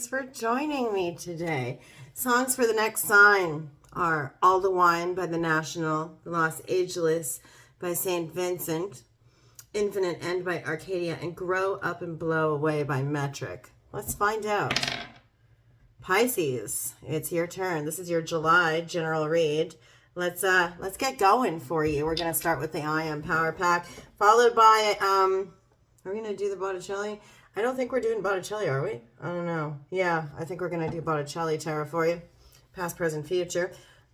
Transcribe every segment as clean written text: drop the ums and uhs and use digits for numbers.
Thanks for joining me today. Songs for the next sign are All the Wine by The National, Los Angeles by St. Vincent, Infinite End by Arcadia, and Grow Up and Blow Away by Metric. Let's find out. Pisces, it's your turn. This is your July general read. Let's get going for you. We're gonna start with the I Am Power Pack, followed by are we gonna do the Botticelli? I don't think we're doing Botticelli, are we? I don't know. Yeah, I think we're gonna do Botticelli tarot for you, past, present, future.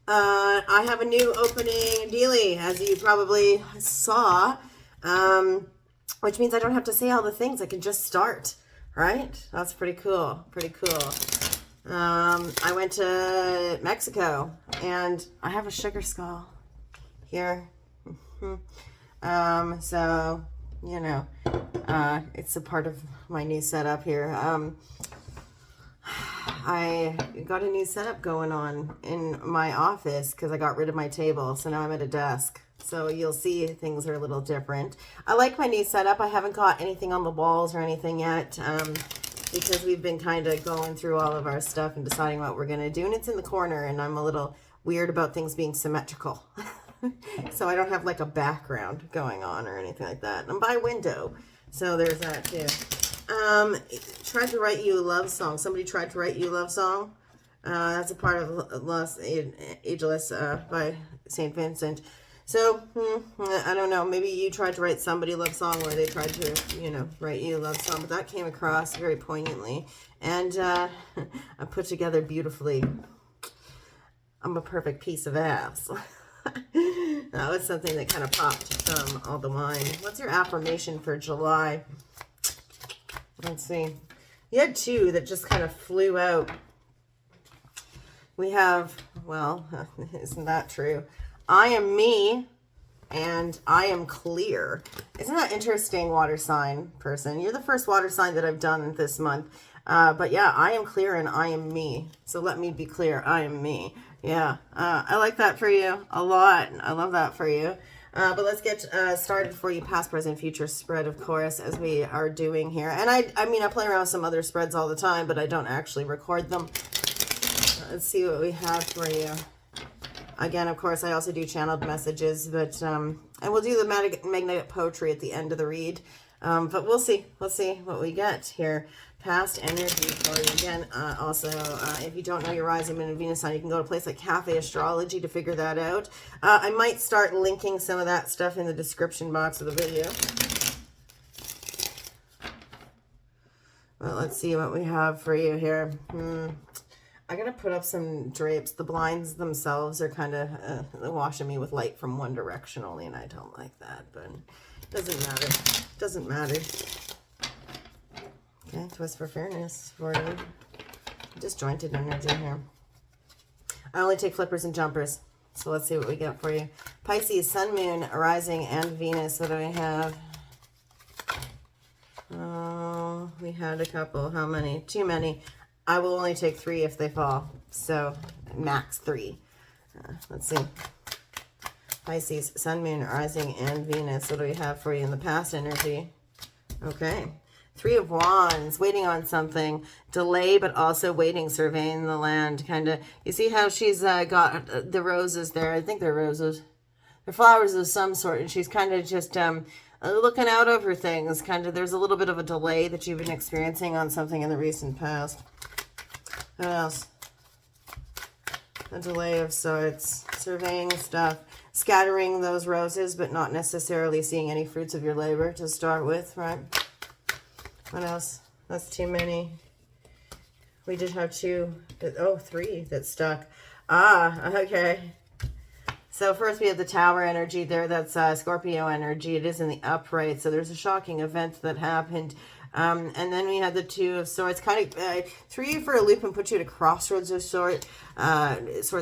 I have a new opening dealie, as you probably saw, which means I don't have to say all the things. I can just start, right? That's pretty cool. Pretty cool. I went to Mexico, and I have a sugar skull here. So, you know, it's a part of my new setup here. I got a new setup going on in my office because I got rid of my table. So now I'm at a desk. So you'll see things are a little different. I like my new setup. I haven't got anything on the walls or anything yet because we've been kind of going through all of our stuff and deciding what we're going to do. And it's in the corner, and I'm a little weird about things being symmetrical. So I don't have like a background going on or anything like that. I'm by window. So there's that too. Tried to write you a love song. Somebody tried to write you a love song. That's a part of Los Angeles by St. Vincent. So, I don't know. Maybe you tried to write somebody a love song, or they tried to, you know, write you a love song. But that came across very poignantly. And I put together beautifully. I'm a perfect piece of ass. That was something that kind of popped from All the Wine. What's your affirmation for July? Let's see. You had two that just kind of flew out. We have, well, isn't that true? I am me, and I am clear. Isn't that interesting, water sign person? You're the first water sign that I've done this month. But yeah, I am clear and I am me. So let me be clear. I am me. Yeah, I like that for you a lot. I love that for you. But let's get started for you, past, present, future spread, of course, as we are doing here. And I mean, I play around with some other spreads all the time, but I don't actually record them. Let's see what we have for you. Again, of course, I also do channeled messages, but and we'll do the magnetic poetry at the end of the read. But we'll see. Let's see what we get here. Past energy for you. Again, also, if you don't know your rising moon and Venus sign, you can go to a place like Cafe Astrology to figure that out. I might start linking some of that stuff in the description box of the video. Well, let's see what we have for you here. I gotta put up some drapes. The blinds themselves are kind of washing me with light from one direction only, and I don't like that, but it doesn't matter. Doesn't matter. Okay, twist for fairness for you. Disjointed energy here. I only take flippers and jumpers. So let's see what we get for you. Pisces, Sun, Moon, Rising, and Venus. What do we have? Oh, we had a couple. How many? Too many. I will only take 3 if they fall. So max 3. Let's see. Pisces, Sun, Moon, Rising, and Venus. What do we have for you in the past energy? Okay. 3 of Wands, waiting on something, delay, but also waiting, surveying the land, kind of. You see how she's got the roses there? I think they're roses. They're flowers of some sort, and she's kind of just looking out over things. Kind of, there's a little bit of a delay that you've been experiencing on something in the recent past. What else? A delay of sorts, surveying stuff, scattering those roses, but not necessarily seeing any fruits of your labor to start with, right? What else? That's too many. We did have 2, oh, 3 that stuck. Ah, okay. So first we have the Tower energy there. That's Scorpio energy. It is in the upright. So there's a shocking event that happened. And then we had the 2 of Swords, kind of threw you for a loop and put you at a crossroads of sorts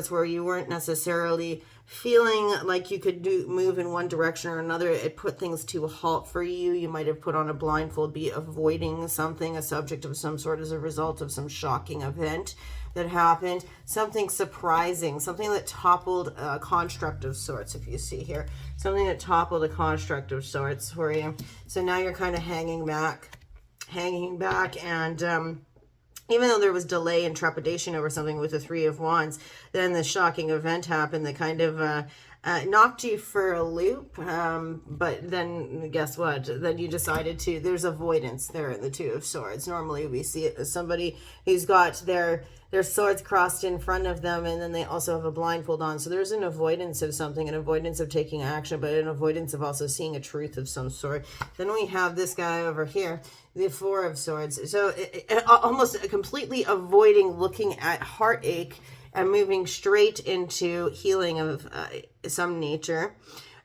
where you weren't necessarily feeling like you could move in one direction or another. It put things to a halt for you. You might have put on a blindfold, be avoiding something, a subject of some sort, as a result of some shocking event that happened. Something surprising, something that toppled a construct of sorts, if you see here. Something that toppled a construct of sorts for you. So now you're kind of hanging back and even though there was delay and trepidation over something with the Three of Wands, then the shocking event happened that kind of knocked you for a loop. But then guess what? Then you decided to, there's avoidance there in the Two of Swords. Normally we see it as somebody who's got their swords crossed in front of them, and then they also have a blindfold on. So there's an avoidance of something, an avoidance of taking action, but an avoidance of also seeing a truth of some sort. Then we have this guy over here, the Four of Swords. So almost completely avoiding looking at heartache and moving straight into healing of some nature,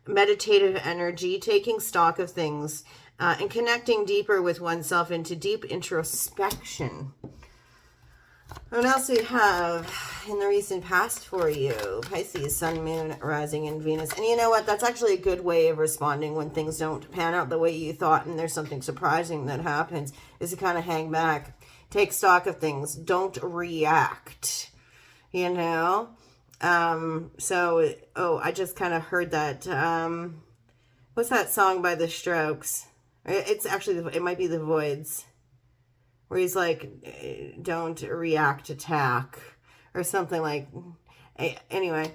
meditative energy, taking stock of things, and connecting deeper with oneself into deep introspection. What else we have in the recent past for you? Pisces, Sun, Moon, Rising, and Venus. And you know what? That's actually a good way of responding when things don't pan out the way you thought and there's something surprising that happens, is to kind of hang back, take stock of things, don't react, you know? I just kind of heard that. What's that song by The Strokes? It's actually, it might be The Voids, where he's like, don't react, attack, or something like, anyway,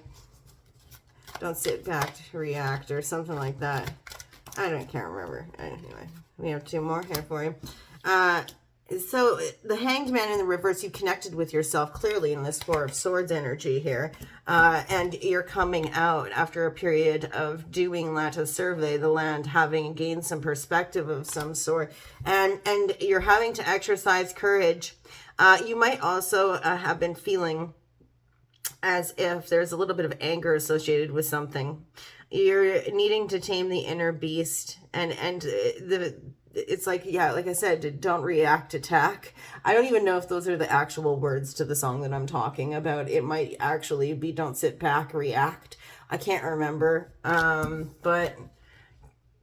don't sit back to react, or something like that. Can't remember. Anyway, we have two more here for you. So the Hanged Man in the reverse, you connected with yourself clearly in this Four of Swords energy here. And you're coming out after a period of doing that survey the land, having gained some perspective of some sort. And you're having to exercise courage. You might also have been feeling as if there's a little bit of anger associated with something. You're needing to tame the inner beast, and it's like, yeah, like I said, don't react, attack. I don't even know if those are the actual words to the song that I'm talking about. It might actually be don't sit back, react. I can't remember. But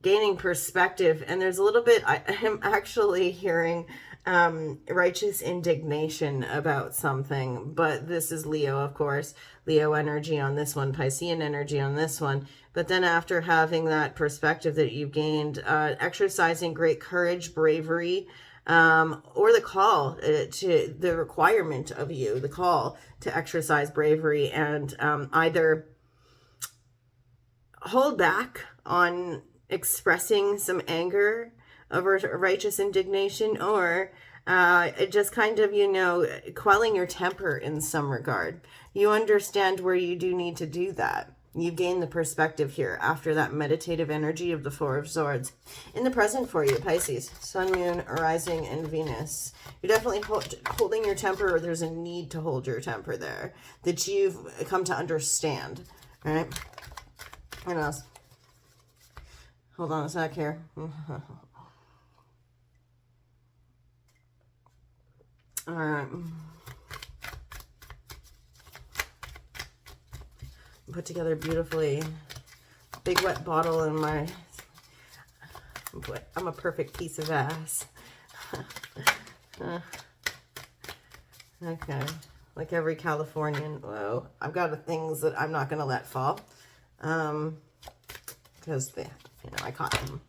gaining perspective, and there's a little bit, I am actually hearing righteous indignation about something, but this is Leo, of course. Leo energy on this one, Piscean energy on this one. But then after having that perspective that you've gained, exercising great courage, bravery, or the call to the requirement of you, the call to exercise bravery and either hold back on expressing some anger over righteous indignation, or just kind of, quelling your temper in some regard. You understand where you do need to do that. You've gained the perspective here after that meditative energy of the Four of Swords. In the present for you, Pisces, Sun, Moon, Rising, and Venus. You're definitely holding your temper, or there's a need to hold your temper there that you've come to understand. All right? What else? Hold on a sec here. All right. Put together beautifully. Big wet bottle in my... I'm a perfect piece of ass. Okay. Like every Californian. Whoa. I've got the things that I'm not going to let fall. Because I caught them.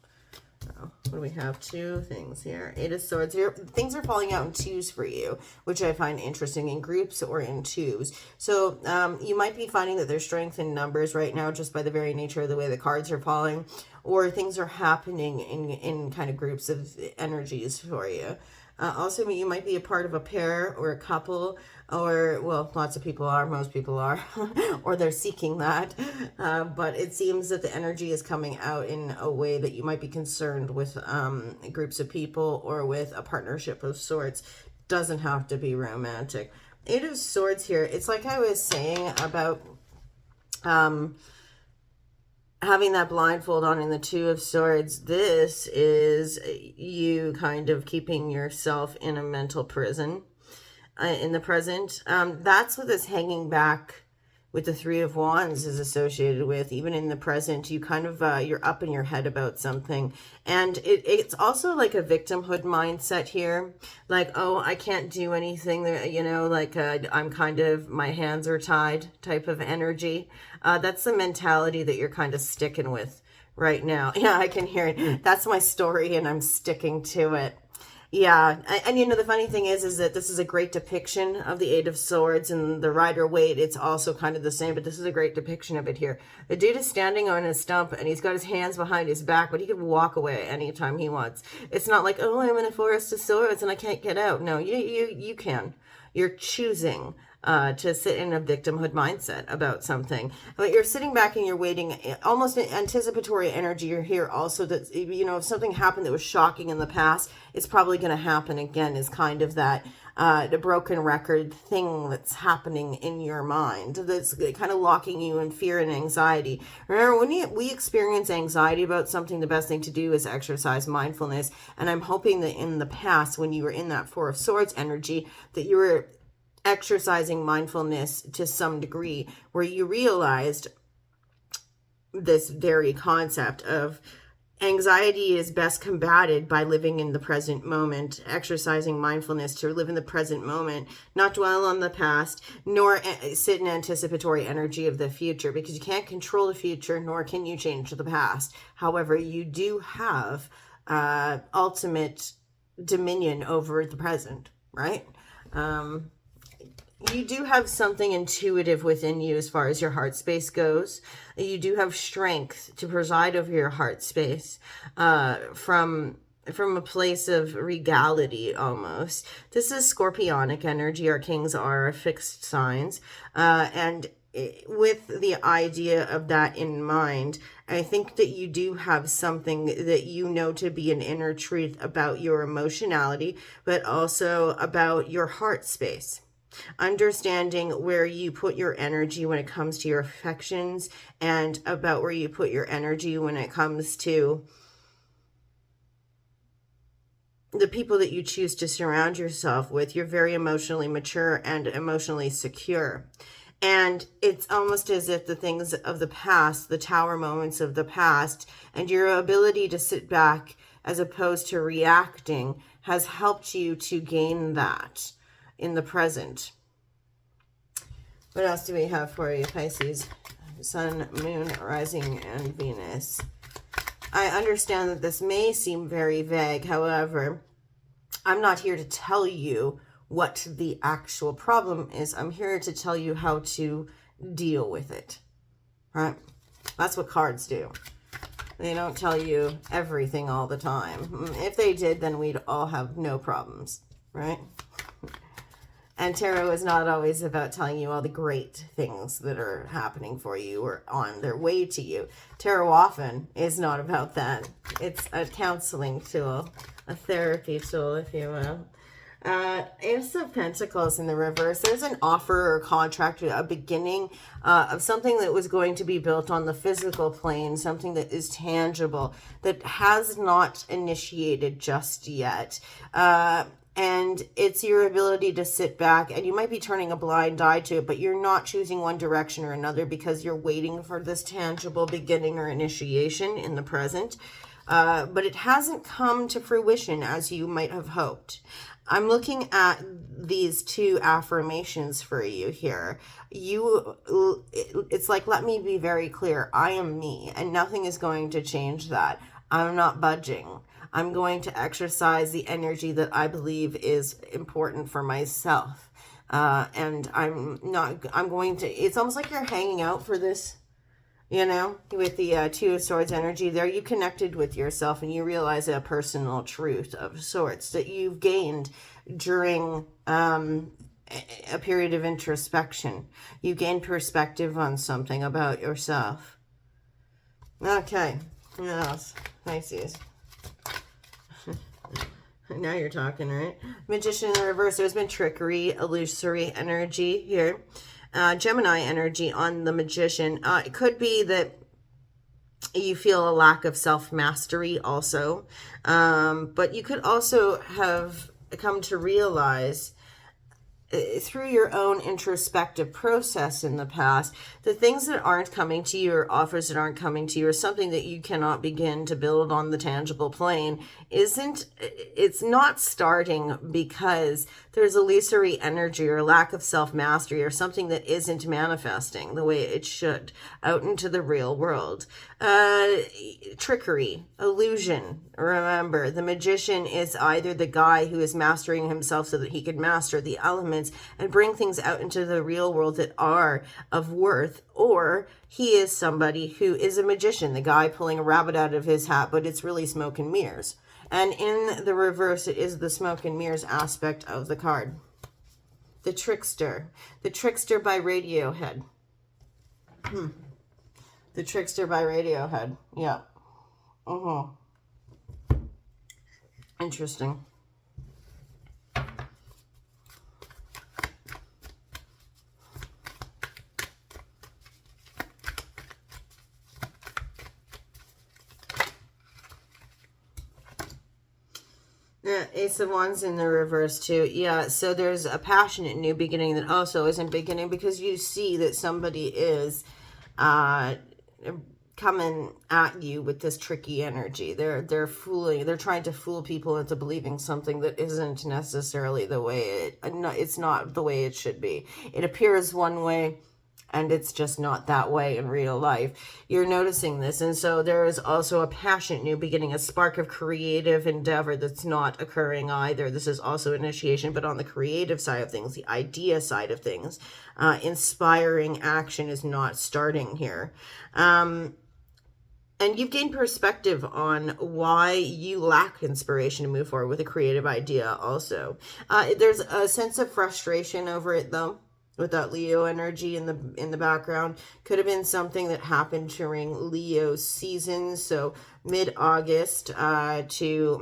What do we have? Two things here. Eight of Swords here. Things are falling out in twos for you, which I find interesting, in groups or in twos. So you might be finding that there's strength in numbers right now just by the very nature of the way the cards are falling, or things are happening in kind of groups of energies for you. Also, you might be a part of a pair or a couple, or, well, lots of people are, most people are, or they're seeking that. But it seems that the energy is coming out in a way that you might be concerned with groups of people or with a partnership of sorts. Doesn't have to be romantic. Eight of Swords here. It's like I was saying about having that blindfold on in the Two of Swords. This is you kind of keeping yourself in a mental prison in the present. That's what this hanging back with the Three of Wands is associated with. Even in the present, you kind of, you're up in your head about something. And it's also like a victimhood mindset here. Like, oh, I can't do anything, like I'm kind of, my hands are tied type of energy. That's the mentality that you're kind of sticking with right now. Yeah, I can hear it. That's my story and I'm sticking to it. Yeah, and you know, the funny thing is that this is a great depiction of the Eight of Swords, and the Rider-Waite, it's also kind of the same, but this is a great depiction of it here. The dude is standing on a stump, and he's got his hands behind his back, but he could walk away anytime he wants. It's not like, oh, I'm in a forest of swords and I can't get out. No, you can. You're choosing to sit in a victimhood mindset about something. But you're sitting back and you're waiting, almost an anticipatory energy. You're here also that, you know, if something happened that was shocking in the past, it's probably going to happen again, is kind of that the broken record thing that's happening in your mind that's kind of locking you in fear and anxiety. Remember, when we experience anxiety about something, the best thing to do is exercise mindfulness. And I'm hoping that in the past, when you were in that Four of Swords energy, that you were exercising mindfulness to some degree, where you realized this very concept of anxiety is best combated by living in the present moment, exercising mindfulness to live in the present moment, not dwell on the past, nor sit in anticipatory energy of the future, because you can't control the future, nor can you change the past. However, you do have ultimate dominion over the present, right? You do have something intuitive within you as far as your heart space goes. You do have strength to preside over your heart space from a place of regality almost. This is scorpionic energy. Our kings are fixed signs. And with the idea of that in mind, I think that you do have something that you know to be an inner truth about your emotionality, but also about your heart space. Understanding where you put your energy when it comes to your affections, and about where you put your energy when it comes to the people that you choose to surround yourself with. You're very emotionally mature and emotionally secure. And it's almost as if the things of the past, the tower moments of the past, and your ability to sit back as opposed to reacting has helped you to gain that in the present. What else do we have for you, Pisces? Sun, Moon, Rising, and Venus. I understand that this may seem very vague. However, I'm not here to tell you what the actual problem is. I'm here to tell you how to deal with it, right? That's what cards do. They don't tell you everything all the time. If they did, then we'd all have no problems, right? And tarot is not always about telling you all the great things that are happening for you or on their way to you. Tarot often is not about that. It's a counseling tool, a therapy tool, if you will. Ace of Pentacles in the reverse. There's an offer or contract, a beginning of something that was going to be built on the physical plane, something that is tangible, that has not initiated just yet. And it's your ability to sit back, and you might be turning a blind eye to it, but you're not choosing one direction or another because you're waiting for this tangible beginning or initiation in the present. But it hasn't come to fruition as you might have hoped. I'm looking at these two affirmations for you here. It's like, let me be very clear. I am me, and nothing is going to change that. I'm not budging. I'm going to exercise the energy that I believe is important for myself. And I'm going to, it's almost like you're hanging out for this, you know, with the Two of Swords energy there. You connected with yourself and you realize a personal truth of sorts that you've gained during a period of introspection. You gain perspective on something about yourself. Okay, what else? Pisces. Now you're talking, right? Magician in the reverse. There's been trickery, illusory energy here. Gemini energy on the Magician. It could be that you feel a lack of self-mastery also. But you could also have come to realize through your own introspective process in the past, the things that aren't coming to you or offers that aren't coming to you or something that you cannot begin to build on the tangible plane it's not starting because there's illusory energy or lack of self-mastery or something that isn't manifesting the way it should out into the real world. Trickery, illusion. Remember, the magician is either the guy who is mastering himself so that he can master the elements and bring things out into the real world that are of worth, or he is somebody who is a magician, the guy pulling a rabbit out of his hat, but it's really smoke and mirrors. And in the reverse, it is the smoke and mirrors aspect of the card. The trickster by Radiohead. The trickster by Radiohead. Yeah. Interesting. Yeah, Ace of Wands in the reverse too. Yeah, so there's a passionate new beginning that also isn't beginning because you see that somebody is coming at you with this tricky energy. They're trying to fool people into believing something that isn't necessarily the way it's not the way it should be. It appears one way, and it's just not that way in real life. You're noticing this. And so there is also a passionate new beginning, a spark of creative endeavor that's not occurring either. This is also initiation, but on the creative side of things, the idea side of things, inspiring action is not starting here. And you've gained perspective on why you lack inspiration to move forward with a creative idea also. There's a sense of frustration over it though, with that Leo energy in the background. Could have been something that happened during Leo season, so mid-August to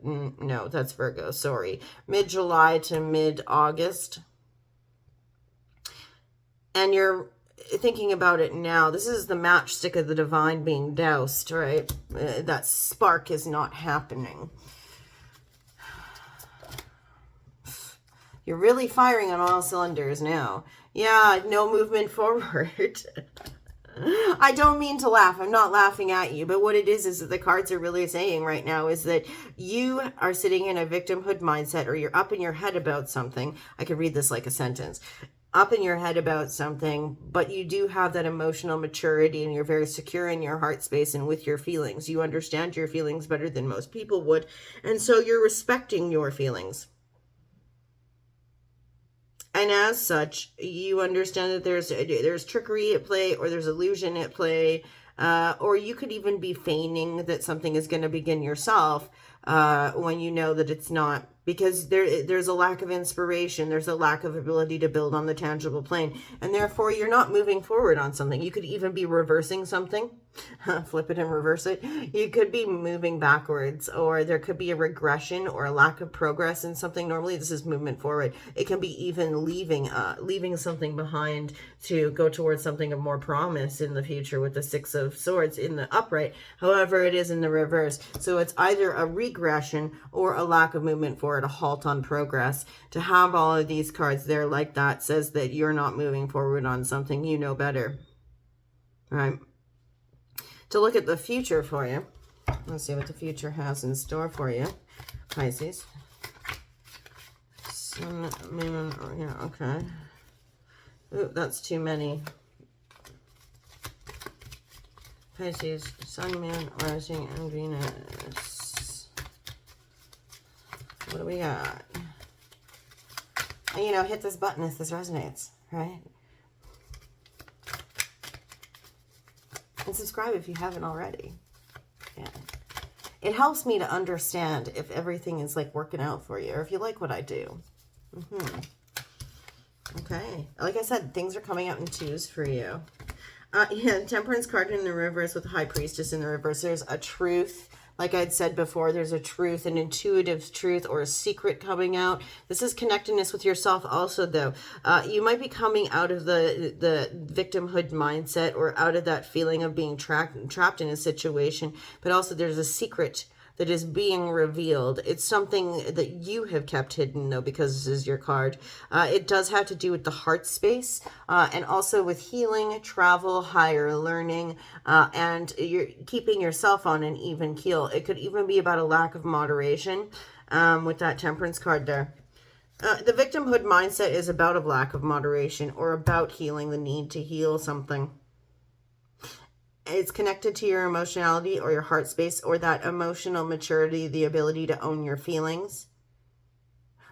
no, that's Virgo, sorry. Mid-July to mid-August. And you're thinking about it now. This is the matchstick of the divine being doused, right? That spark is not happening. You're really firing on all cylinders now. Yeah, no movement forward. I don't mean to laugh. I'm not laughing at you. But what it is that the cards are really saying right now is that you are sitting in a victimhood mindset, or you're up in your head about something. I could read this like a sentence. Up in your head about something, but you do have that emotional maturity and you're very secure in your heart space and with your feelings. You understand your feelings better than most people would. And so you're respecting your feelings. And as such, you understand that there's trickery at play, or there's illusion at play, or you could even be feigning that something is going to begin yourself when you know that it's not, because there's a lack of inspiration, there's a lack of ability to build on the tangible plane, and therefore you're not moving forward on something. You could even be reversing something, flip it and reverse it. You could be moving backwards, or there could be a regression or a lack of progress in something. Normally this is movement forward. It can be even leaving something behind to go towards something of more promise in the future with the Six of Swords in the upright. However, it is in the reverse. So it's either a regression or a lack of movement forward, a halt on progress. To have all of these cards there like that says that you're not moving forward on something. You know better. All right. To look at the future for you. Let's see what the future has in store for you, Pisces. Sun, moon, yeah, okay. Ooh, that's too many. Pisces, Sun, Moon, Rising, and Venus. What do we got? And, you know, hit this button if this resonates, right? And subscribe if you haven't already. Yeah. It helps me to understand if everything is like working out for you, or if you like what I do. Okay. Like I said, things are coming out in twos for you. Yeah, Temperance card in the reverse with the High Priestess in the reverse. There's a truth. Like I'd said before, there's a truth, an intuitive truth or a secret coming out. This is connectedness with yourself also, though. You might be coming out of the victimhood mindset, or out of that feeling of being trapped in a situation. But also there's a secret that is being revealed. It's something that you have kept hidden, though, because this is your card. It does have to do with the heart space, and also with healing, travel, higher learning, and you're keeping yourself on an even keel. It could even be about a lack of moderation with that Temperance card there. The victimhood mindset is about a lack of moderation or about healing, the need to heal something. It's connected to your emotionality or your heart space or that emotional maturity, the ability to own your feelings.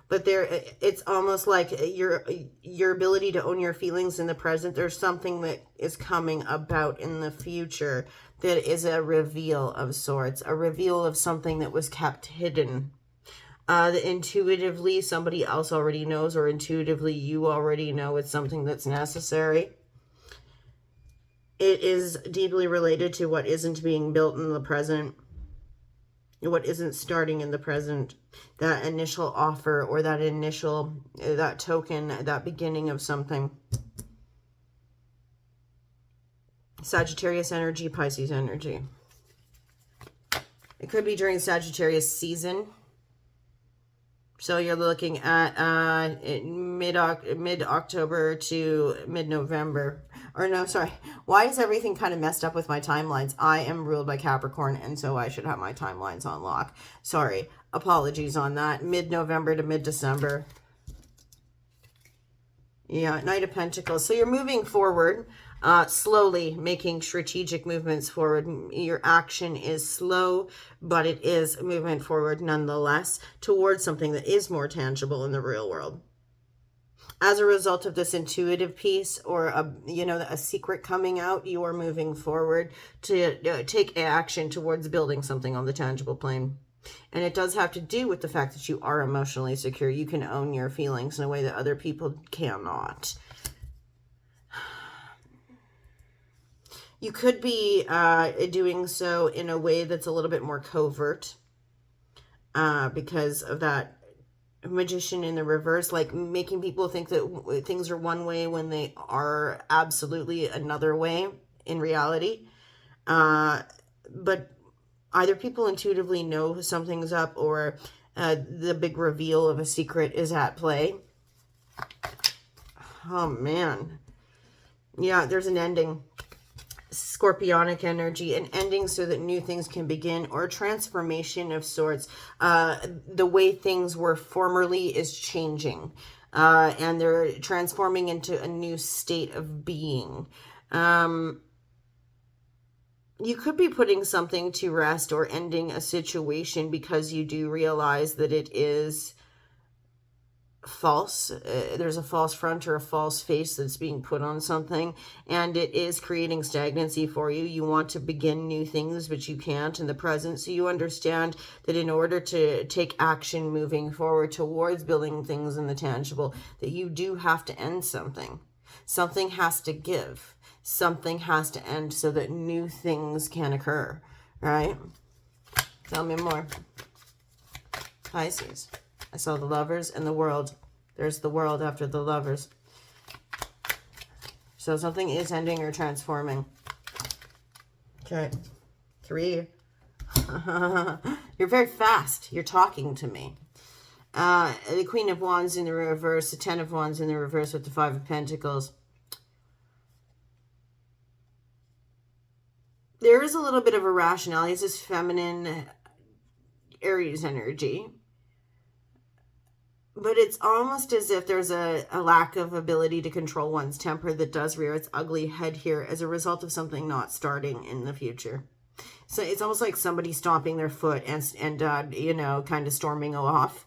But it's almost like your ability to own your feelings in the present. There's something that is coming about in the future that is a reveal of sorts, a reveal of something that was kept hidden. That intuitively somebody else already knows, or intuitively you already know it's something that's necessary. It is deeply related to what isn't being built in the present, what isn't starting in the present. That initial offer or that token, that beginning of something. Sagittarius energy, Pisces energy. It could be during Sagittarius season. So you're looking at mid-October to mid-November. Or no, sorry. Why is everything kind of messed up with my timelines? I am ruled by Capricorn, and so I should have my timelines on lock. Sorry. Apologies on that. Mid-November to mid-December. Yeah, Knight of Pentacles. So you're moving forward, slowly making strategic movements forward. Your action is slow, but it is movement forward nonetheless towards something that is more tangible in the real world. As a result of this intuitive piece or a secret coming out, you are moving forward to take action towards building something on the tangible plane. And it does have to do with the fact that you are emotionally secure. You can own your feelings in a way that other people cannot. You could be doing so in a way that's a little bit more covert because of that Magician in the reverse, like making people think that things are one way when they are absolutely another way in reality. But either people intuitively know something's up or the big reveal of a secret is at play. Oh, man. Yeah, there's an ending. Scorpionic energy, an ending so that new things can begin, or a transformation of sorts. The way things were formerly is changing, and they're transforming into a new state of being. You could be putting something to rest or ending a situation because you do realize that it is false. There's a false front or a false face that's being put on something, and it is creating stagnancy for you. You want to begin new things, but you can't in the present. So you understand that in order to take action moving forward towards building things in the tangible, that you do have to end something. Something has to give. Something has to end so that new things can occur, right? Tell me more. Pisces. I saw the Lovers and the World. There's the World after the Lovers. So something is ending or transforming. Okay. 3. You're very fast. You're talking to me. The Queen of Wands in the reverse. The Ten of Wands in the reverse with the Five of Pentacles. There is a little bit of irrationality. It's this feminine Aries energy. But it's almost as if there's a lack of ability to control one's temper that does rear its ugly head here as a result of something not starting in the future. So it's almost like somebody stomping their foot and kind of storming off.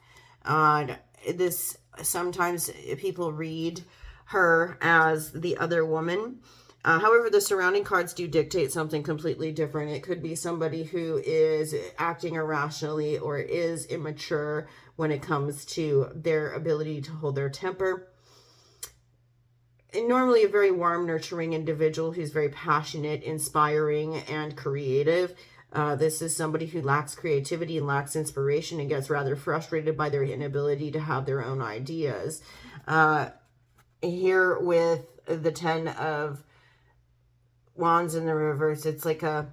This sometimes people read her as the other woman. However, the surrounding cards do dictate something completely different. It could be somebody who is acting irrationally or is immature when it comes to their ability to hold their temper. And normally a very warm, nurturing individual who's very passionate, inspiring, and creative. This is somebody who lacks creativity and lacks inspiration and gets rather frustrated by their inability to have their own ideas. Here with the Ten of Wands in the reverse, it's like a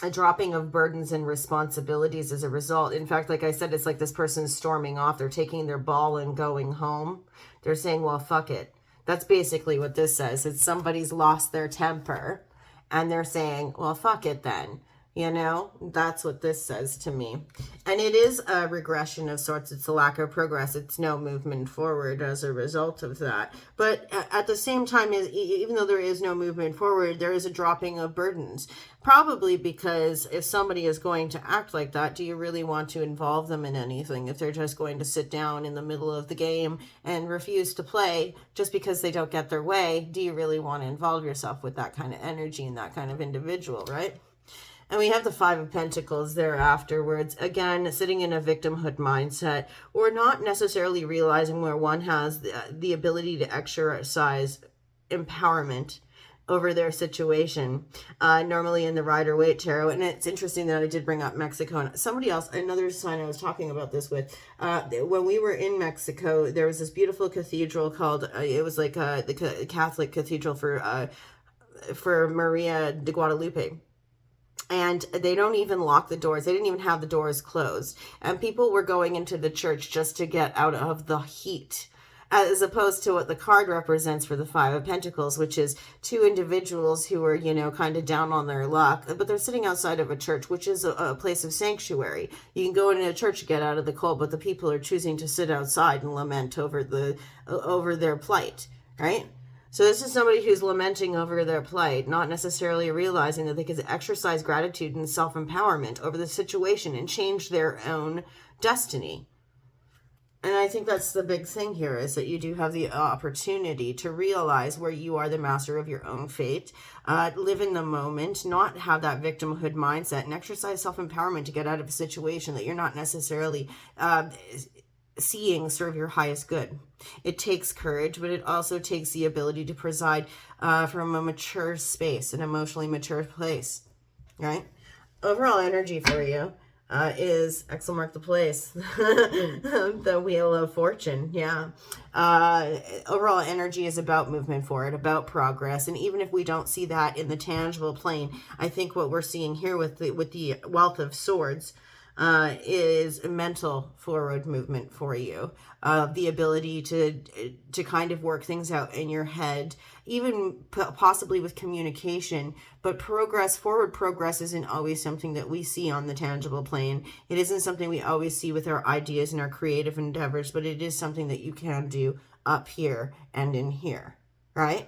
a dropping of burdens and responsibilities as a result. In fact, like I said, it's like this person's storming off. They're taking their ball and going home. They're saying, well, fuck it. That's basically what this says. It's somebody's lost their temper and they're saying, well, fuck it then. You know, that's what this says to me. And it is a regression of sorts. It's a lack of progress. It's no movement forward as a result of that. But at the same time, even though there is no movement forward, there is a dropping of burdens. Probably because if somebody is going to act like that, do you really want to involve them in anything? If they're just going to sit down in the middle of the game and refuse to play just because they don't get their way, do you really want to involve yourself with that kind of energy and that kind of individual, right? And we have the Five of Pentacles there afterwards. Again, sitting in a victimhood mindset or not necessarily realizing where one has the ability to exercise empowerment over their situation. Normally in the Rider-Waite Tarot. And it's interesting that I did bring up Mexico. And somebody else, another sign I was talking about this with, when we were in Mexico, there was this beautiful cathedral called, it was like the Catholic cathedral for Maria de Guadalupe. And they don't even lock the doors. They didn't even have the doors closed. And people were going into the church just to get out of the heat, as opposed to what the card represents for the Five of Pentacles, which is two individuals who are, you know, kind of down on their luck, but they're sitting outside of a church, which is a place of sanctuary. You can go into a church to get out of the cold, but the people are choosing to sit outside and lament over their plight, right? So this is somebody who's lamenting over their plight, not necessarily realizing that they could exercise gratitude and self-empowerment over the situation and change their own destiny. And I think that's the big thing here, is that you do have the opportunity to realize where you are the master of your own fate, live in the moment, not have that victimhood mindset, and exercise self-empowerment to get out of a situation that you're not necessarily seeing serve your highest good. It takes courage, but it also takes the ability to preside from a mature space, an emotionally mature place, right? Overall energy for you is Excel mark the place, the Wheel of Fortune. Yeah. Overall energy is about movement forward, about progress. And even if we don't see that in the tangible plane, I think what we're seeing here with the Wealth of Swords is mental forward movement for you. The ability to kind of work things out in your head, even possibly with communication. But forward progress isn't always something that we see on the tangible plane. It isn't something we always see with our ideas and our creative endeavors, but it is something that you can do up here and in here, right?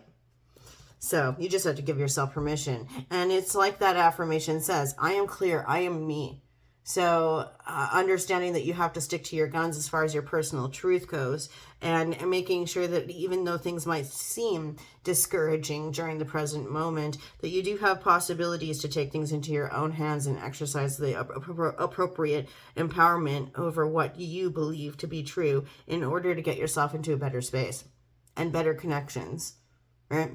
So you just have to give yourself permission. And it's like that affirmation says, I am clear, I am me. So understanding that you have to stick to your guns as far as your personal truth goes, and making sure that even though things might seem discouraging during the present moment, that you do have possibilities to take things into your own hands and exercise the appropriate empowerment over what you believe to be true in order to get yourself into a better space and better connections, right?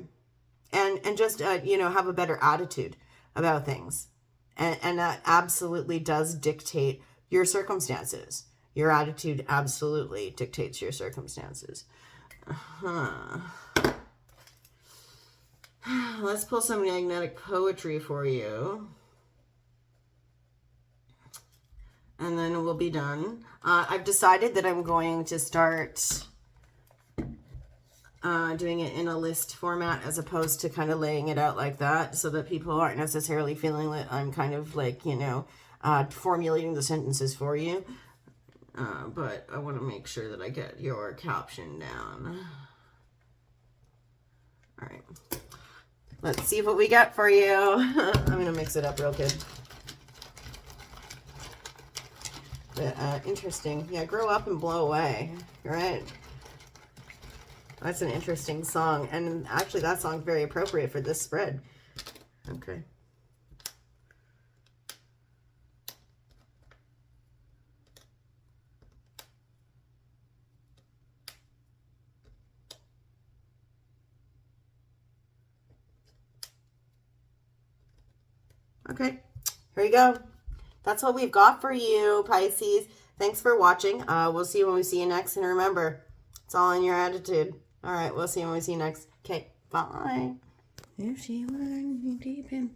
And just, have a better attitude about things. And that absolutely does dictate your circumstances. Your attitude absolutely dictates your circumstances. Let's pull some magnetic poetry for you. And then we'll be done. I've decided that I'm going to start doing it in a list format as opposed to kind of laying it out like that, so that people aren't necessarily feeling that I'm kind of like, formulating the sentences for you. But I want to make sure that I get your caption down. All right. Let's see what we got for you. I'm going to mix it up real good. But, interesting. Yeah, grow up and blow away. Right? That's an interesting song. And actually, that song's very appropriate for this spread. Okay. Okay, here you go. That's what we've got for you, Pisces. Thanks for watching. We'll see you when we see you next. And remember, it's all in your attitude. All right, we'll see you when we see you next. Okay, bye. If she were deep in